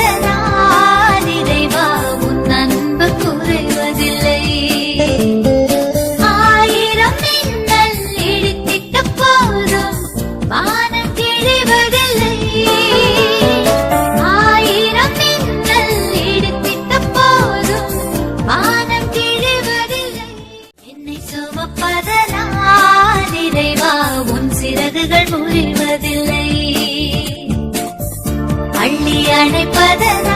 அணைப்பதனால் இறைவா உன் அன்பு குறைவதில்லை. ஆயிரம் மின்னல் இடித்திட்ட போதும் வானம் கிழிவதில்லை. ஆயிரம் மின்னல் இடித்திட்ட போதும் வானம் கிழிவதில்லை. என்னை சுமப்பதனால் இறைவா உன் சிறகுகள் முறிவதில்லை. அள்ளி அணைப்பதனால்